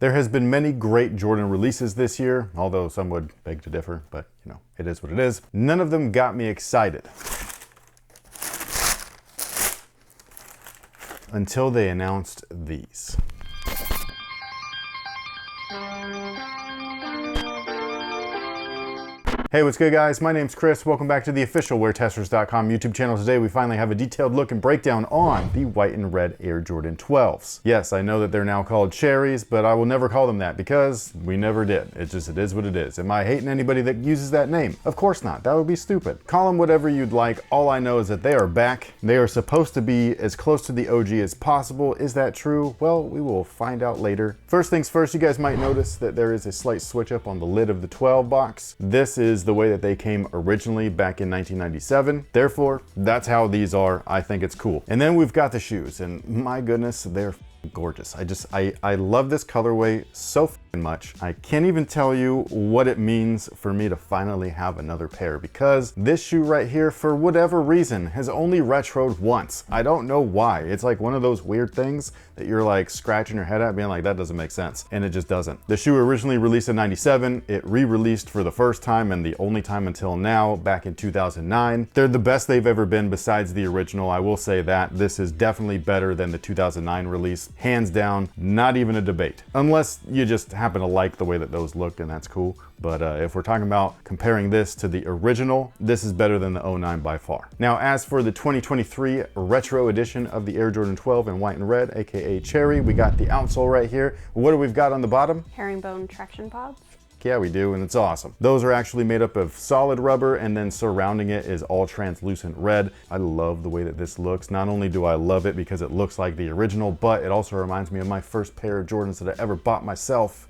There has been many great Jordan releases this year, although some would beg to differ, but you know, it is what it is. None of them got me excited until they announced these. Hey, what's good guys? My name's Chris. Welcome back to the official WearTesters.com YouTube channel. Today we finally have a detailed look and breakdown on the white and red Air Jordan 12s. Yes, I know that they're now called cherries, but I will never call them that because we never did. It is what it is. Am I hating anybody that uses that name? Of course not. That would be stupid. Call them whatever you'd like. All I know is that they are back. They are supposed to be as close to the OG as possible. Is that true? Well, we will find out later. First things first, you guys might notice that there is a slight switch up on the lid of the 12 box. This is the way that they came originally back in 1997. Therefore, that's how these are. I think it's cool. And then we've got the shoes, and my goodness, they're gorgeous. I love this colorway so fucking much. I can't even tell you what it means for me to finally have another pair, because this shoe right here, for whatever reason, has only retroed once. I don't know why. It's like one of those weird things that you're like scratching your head at, being like, that doesn't make sense. And it just doesn't. The shoe originally released in 97. It re-released for the first time and the only time until now back in 2009. They're the best they've ever been besides the original. I will say that this is definitely better than the 2009 release. Hands down, not even a debate. Unless you just happen to like the way that those look, and that's cool. But if we're talking about comparing this to the original, this is better than the 09 by far. Now, as for the 2023 retro edition of the Air Jordan 12 in white and red, aka cherry, we got the outsole right here. What do we've got on the bottom? Herringbone traction pods. Yeah, we do, and it's awesome. Those are actually made up of solid rubber, and then surrounding it is all translucent red. I love the way that this looks. Not only do I love it because it looks like the original, but it also reminds me of my first pair of Jordans that I ever bought myself.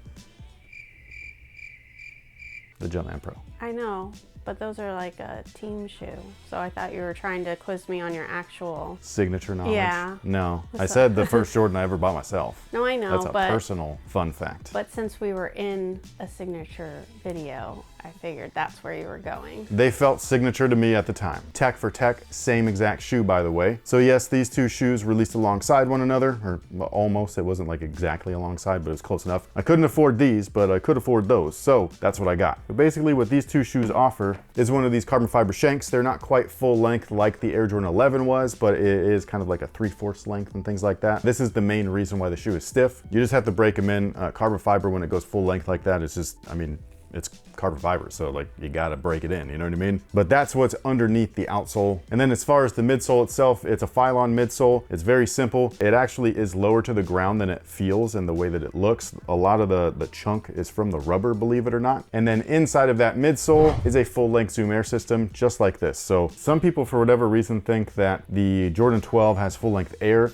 The Jumpman Pro. I know, but those are like a team shoe. So I thought you were trying to quiz me on your actual signature knowledge. Yeah. No, I said the first Jordan I ever bought myself. No, I know, that's a personal fun fact. But since we were in a signature video, I figured that's where you were going. They felt signature to me at the time. Tech for tech, same exact shoe, by the way. So yes, these two shoes released alongside one another, or almost. It wasn't like exactly alongside, but it was close enough. I couldn't afford these, but I could afford those, so that's what I got. But basically what these two shoes offer is one of these carbon fiber shanks. They're not quite full length like the Air Jordan 11 was, but it is kind of like a 3/4 length and things like that. This is the main reason why the shoe is stiff. You just have to break them in. Carbon fiber, when it goes full length like that, it's just, I mean, it's carbon fiber, so like you gotta break it in, you know what I mean? But that's what's underneath the outsole. And then as far as the midsole itself, it's a Phylon midsole. It's very simple. It actually is lower to the ground than it feels in the way that it looks. A lot of the chunk is from the rubber, believe it or not. And then inside of that midsole is a full-length Zoom Air system, just like this. So some people, for whatever reason, think that the Jordan 12 has full-length Air.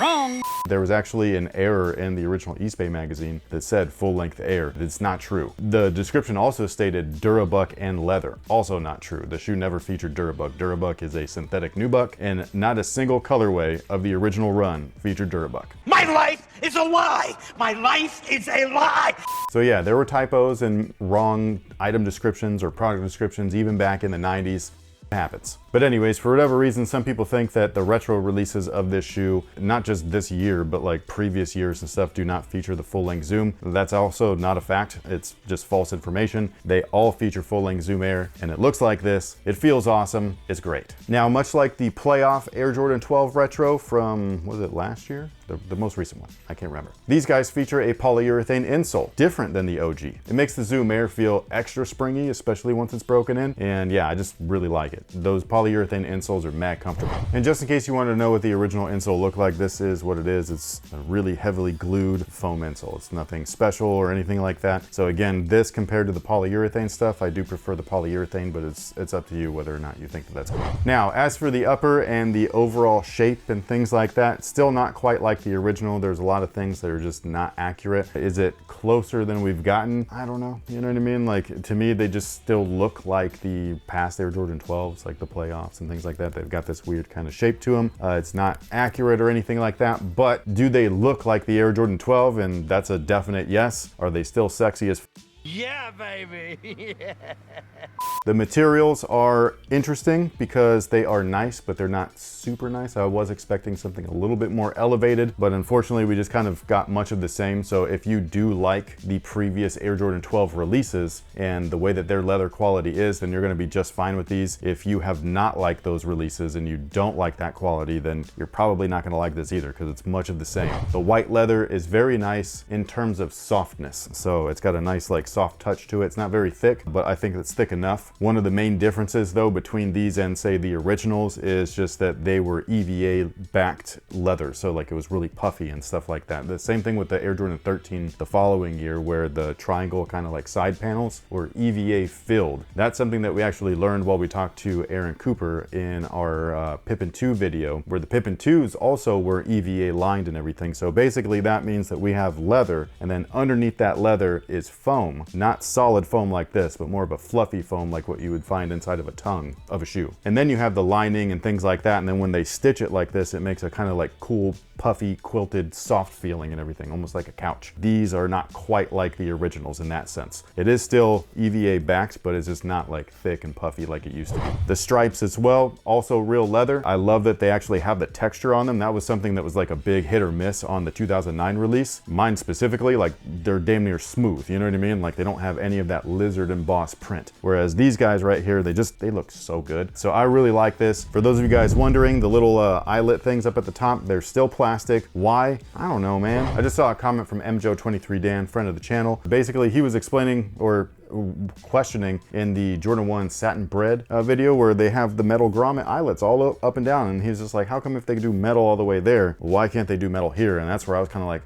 Wrong! There was actually an error in the original East Bay magazine that said full-length Air. It's not true. The description also stated Durabuck and leather. Also not true. The shoe never featured Durabuck. Durabuck is a synthetic nubuck, and not a single colorway of the original run featured Durabuck. My life is a lie! My life is a lie! So yeah, there were typos and wrong item descriptions or product descriptions even back in the 90s. It happens. But anyways, for whatever reason, some people think that the retro releases of this shoe, not just this year, but like previous years and stuff, do not feature the full-length Zoom. That's also not a fact. It's just false information. They all feature full-length Zoom Air, and it looks like this. It feels awesome. It's great. Now, much like the playoff Air Jordan 12 retro from, was it last year? The most recent one, I can't remember. These guys feature a polyurethane insole, different than the OG. It makes the Zoom Air feel extra springy, especially once it's broken in. And yeah, I just really like it. Those polyurethane insoles are mad comfortable. And just in case you wanted to know what the original insole looked like, this is what it is. It's a really heavily glued foam insole. It's nothing special or anything like that. So again, this compared to the polyurethane stuff, I do prefer the polyurethane, but it's up to you whether or not you think that that's cool. Now, as for the upper and the overall shape and things like that, still not quite like the original. There's a lot of things that are just not accurate. Is it closer than we've gotten? I don't know. You know what I mean? Like, to me, they just still look like the past Air Jordan 12s, like the playoffs and things like that. They've got this weird kind of shape to them. It's not accurate or anything like that, but do they look like the Air Jordan 12? And that's a definite yes. Are they still sexy as Yeah, baby. The materials are interesting because they are nice, but they're not super nice. I was expecting something a little bit more elevated, but unfortunately we just kind of got much of the same. So if you do like the previous Air Jordan 12 releases and the way that their leather quality is, then you're gonna be just fine with these. If you have not liked those releases and you don't like that quality, then you're probably not gonna like this either because it's much of the same. The white leather is very nice in terms of softness. So it's got a nice like soft touch to it. It's not very thick, but I think it's thick enough. One of the main differences though between these and say the originals is just that they were EVA backed leather. So like it was really puffy and stuff like that. The same thing with the Air Jordan 13 the following year where the triangle kind of like side panels were EVA filled. That's something that we actually learned while we talked to Aaron Cooper in our Pippin 2 video, where the Pippin 2s also were EVA lined and everything. So basically that means that we have leather and then underneath that leather is foam, not solid foam like this, but more of a fluffy foam like what you would find inside of a tongue of a shoe. And then you have the lining and things like that, and then when they stitch it like this, it makes a kind of like cool, puffy, quilted, soft feeling and everything, almost like a couch. These are not quite like the originals in that sense. It is still EVA backed, but it's just not like thick and puffy like it used to be. The stripes as well, also real leather. I love that they actually have the texture on them. That was something that was like a big hit or miss on the 2009 release. Mine specifically, like they're damn near smooth, you know what I mean? Like they don't have any of that lizard embossed print. Whereas these guys right here, they look so good. So I really like this. For those of you guys wondering, the little eyelet things up at the top, they're still plastic. Why? I don't know, man. I just saw a comment from MJO23 Dan, friend of the channel. Basically, he was explaining or questioning in the Jordan 1 satin bread video where they have the metal grommet eyelets all up and down, and he's just like, how come if they can do metal all the way there, why can't they do metal here? And that's where I was kind of like,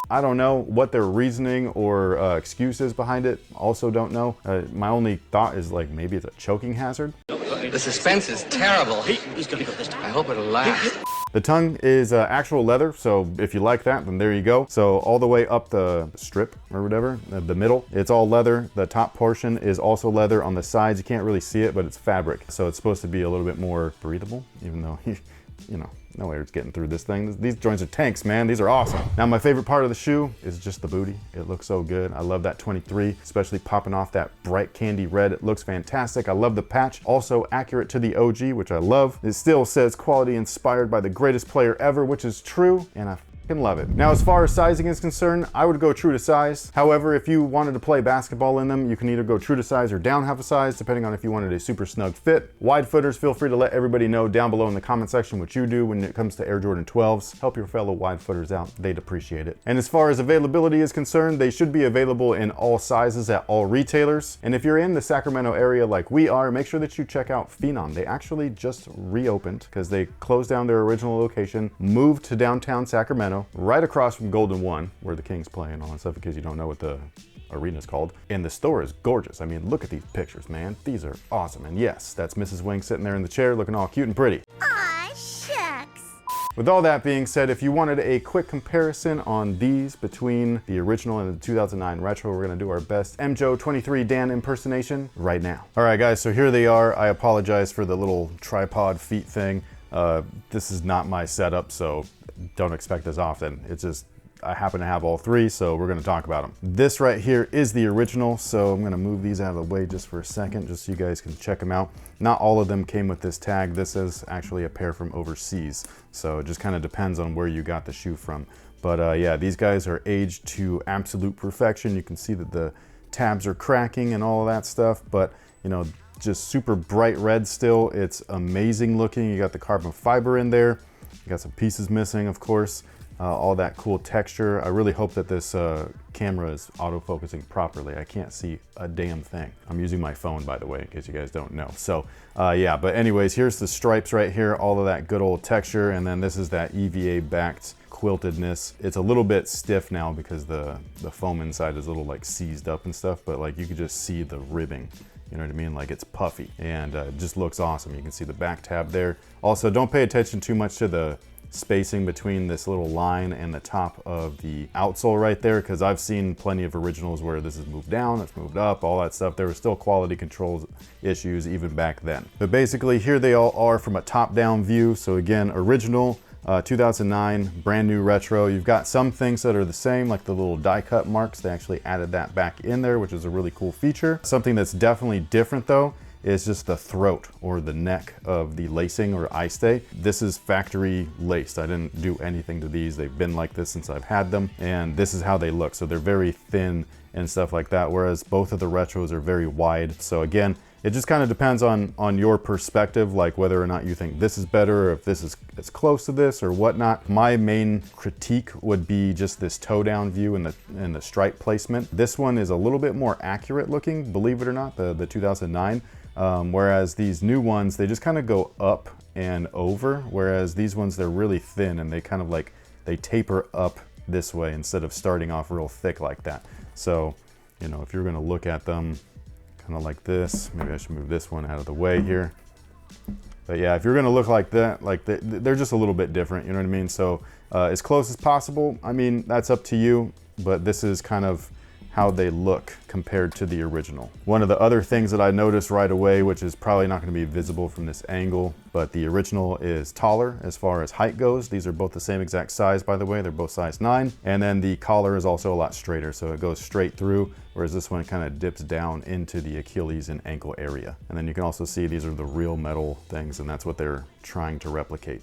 I don't know what their reasoning or excuse is behind it. Also don't know. My only thought is like maybe it's a choking hazard. The suspense is terrible. He's gonna go this time. I hope it'll last. The tongue is actual leather, so if you like that, then there you go. So all the way up the strip or whatever, the middle, it's all leather. The top portion is also leather. On the sides, you can't really see it, but it's fabric. So it's supposed to be a little bit more breathable, even though, you know, no air's getting through this thing. These joints are tanks, man. These are awesome. Now, my favorite part of the shoe is just the booty. It looks so good. I love that 23, especially popping off that bright candy red. It looks fantastic. I love the patch. Also accurate to the OG, which I love. It still says quality inspired by the greatest player ever, which is true, and I can love it. Now, as far as sizing is concerned, I would go true to size. However, if you wanted to play basketball in them, you can either go true to size or down half a size, depending on if you wanted a super snug fit. Wide footers, feel free to let everybody know down below in the comment section what you do when it comes to Air Jordan 12s. Help your fellow wide footers out. They'd appreciate it. And as far as availability is concerned, they should be available in all sizes at all retailers. And if you're in the Sacramento area like we are, make sure that you check out Phenom. They actually just reopened because they closed down their original location, moved to downtown Sacramento, right across from Golden One, where the Kings play and all that stuff, in case you don't know what the arena's called. And the store is gorgeous. I mean, look at these pictures, man. These are awesome. And yes, that's Mrs. Wing sitting there in the chair looking all cute and pretty. Aw, shucks. With all that being said, if you wanted a quick comparison on these between the original and the 2009 retro, we're gonna do our best MJO23 Dan impersonation right now. All right, guys, so here they are. I apologize for the little tripod feet thing. This is not my setup, so don't expect this often. It's just, I happen to have all three, so we're gonna talk about them. This right here is the original, so I'm gonna move these out of the way just for a second, just so you guys can check them out. Not all of them came with this tag. This is actually a pair from overseas, so it just kind of depends on where you got the shoe from. But yeah, these guys are aged to absolute perfection. You can see that the tabs are cracking and all of that stuff, but you know, just super bright red still. It's amazing looking. You got the carbon fiber in there. You got some pieces missing, of course. All that cool texture. I really hope that this camera is autofocusing properly. I can't see a damn thing. I'm using my phone, by the way, in case you guys don't know. So yeah, but anyways, here's the stripes right here, all of that good old texture, and then this is that EVA backed quiltedness. It's a little bit stiff now because the foam inside is a little like seized up and stuff, but like you could just see the ribbing. You know what I mean? Like it's puffy, and it just looks awesome. You can see the back tab there. Also, don't pay attention too much to the spacing between this little line and the top of the outsole right there, because I've seen plenty of originals where this is moved down, it's moved up, all that stuff. There were still quality control issues even back then. But basically here they all are from a top-down view. So again, original, 2009, brand new retro. You've got some things that are the same, like the little die cut marks. They actually added that back in there, which is a really cool feature. Something that's definitely different though is just the throat or the neck of the lacing or eye stay. This is factory laced. I didn't do anything to these. They've been like this since I've had them, and this is how they look. So they're very thin and stuff like that, whereas both of the retros are very wide. So again, it just kind of depends on your perspective, like whether or not you think this is better, or if this is as close to this or whatnot. My main critique would be just this toe down view and the stripe placement. This one is a little bit more accurate looking, believe it or not, the 2009. Whereas these new ones, they just kind of go up and over, whereas these ones, they're really thin and they kind of like, they taper up this way instead of starting off real thick like that. So, you know, if you're gonna look at them kind of like this, maybe I should move this one out of the way here. But yeah, if you're gonna look like that, like they're just a little bit different, you know what I mean? So as close as possible, I mean, that's up to you, but this is kind of how they look compared to the original. One of the other things that I noticed right away, which is probably not gonna be visible from this angle, but the original is taller as far as height goes. These are both the same exact size, by the way. They're both size 9. And then the collar is also a lot straighter, so it goes straight through, whereas this one kind of dips down into the Achilles and ankle area. And then you can also see these are the real metal things, and that's what they're trying to replicate.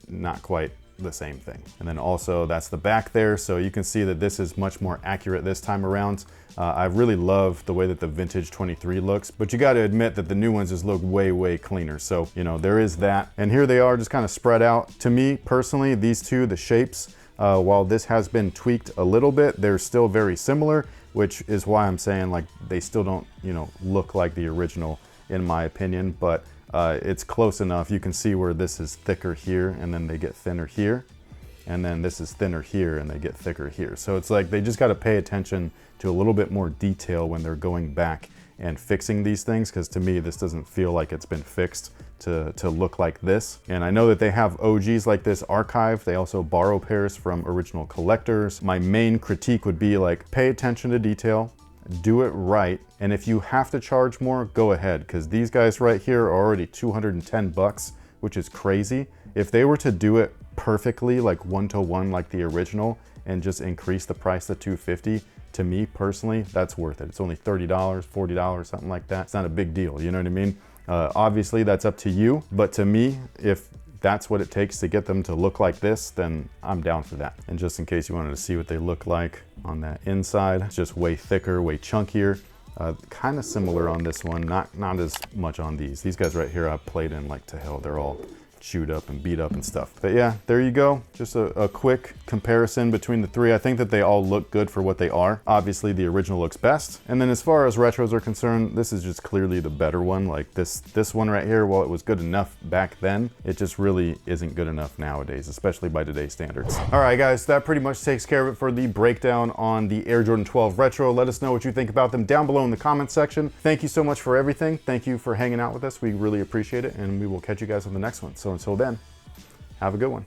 Not quite the same thing. And then also that's the back there, so you can see that this is much more accurate this time around. I really love the way that the vintage 23 looks, but you got to admit that the new ones just look way cleaner. So, you know, there is that. And here they are just kind of spread out. To me personally, these two, the shapes, while this has been tweaked a little bit, they're still very similar, which is why I'm saying like they still don't, you know, look like the original in my opinion, but it's close enough. You can see where this is thicker here and then they get thinner here. And then this is thinner here and they get thicker here. So it's like they just got to pay attention to a little bit more detail when they're going back and fixing these things, because to me this doesn't feel like it's been fixed to look like this. And I know that they have OGs like this archived. They also borrow pairs from original collectors. My main critique would be like, pay attention to detail, do it right, and if you have to charge more, go ahead, because these guys right here are already 210 bucks, which is crazy. If they were to do it perfectly, like 1-to-1 like the original, and just increase the price to $250, to me personally, that's worth it. It's only $30, $40, something like that. It's not a big deal, you know what I mean? Obviously that's up to you, but to me, if that's what it takes to get them to look like this, then I'm down for that. And just in case you wanted to see what they look like on that inside, it's just way thicker, way chunkier. Kind of similar on this one, not as much on these. These guys right here I've played in like to hell. They're all chewed up and beat up and stuff. But yeah, there you go. Just a quick comparison between the three. I think that they all look good for what they are. Obviously the original looks best. And then as far as retros are concerned, this is just clearly the better one. Like this one right here, while it was good enough back then, it just really isn't good enough nowadays, especially by today's standards. All right guys, that pretty much takes care of it for the breakdown on the Air Jordan 12 Retro. Let us know what you think about them down below in the comments section. Thank you so much for everything. Thank you for hanging out with us. We really appreciate it, and we will catch you guys on the next one. So until then, have a good one.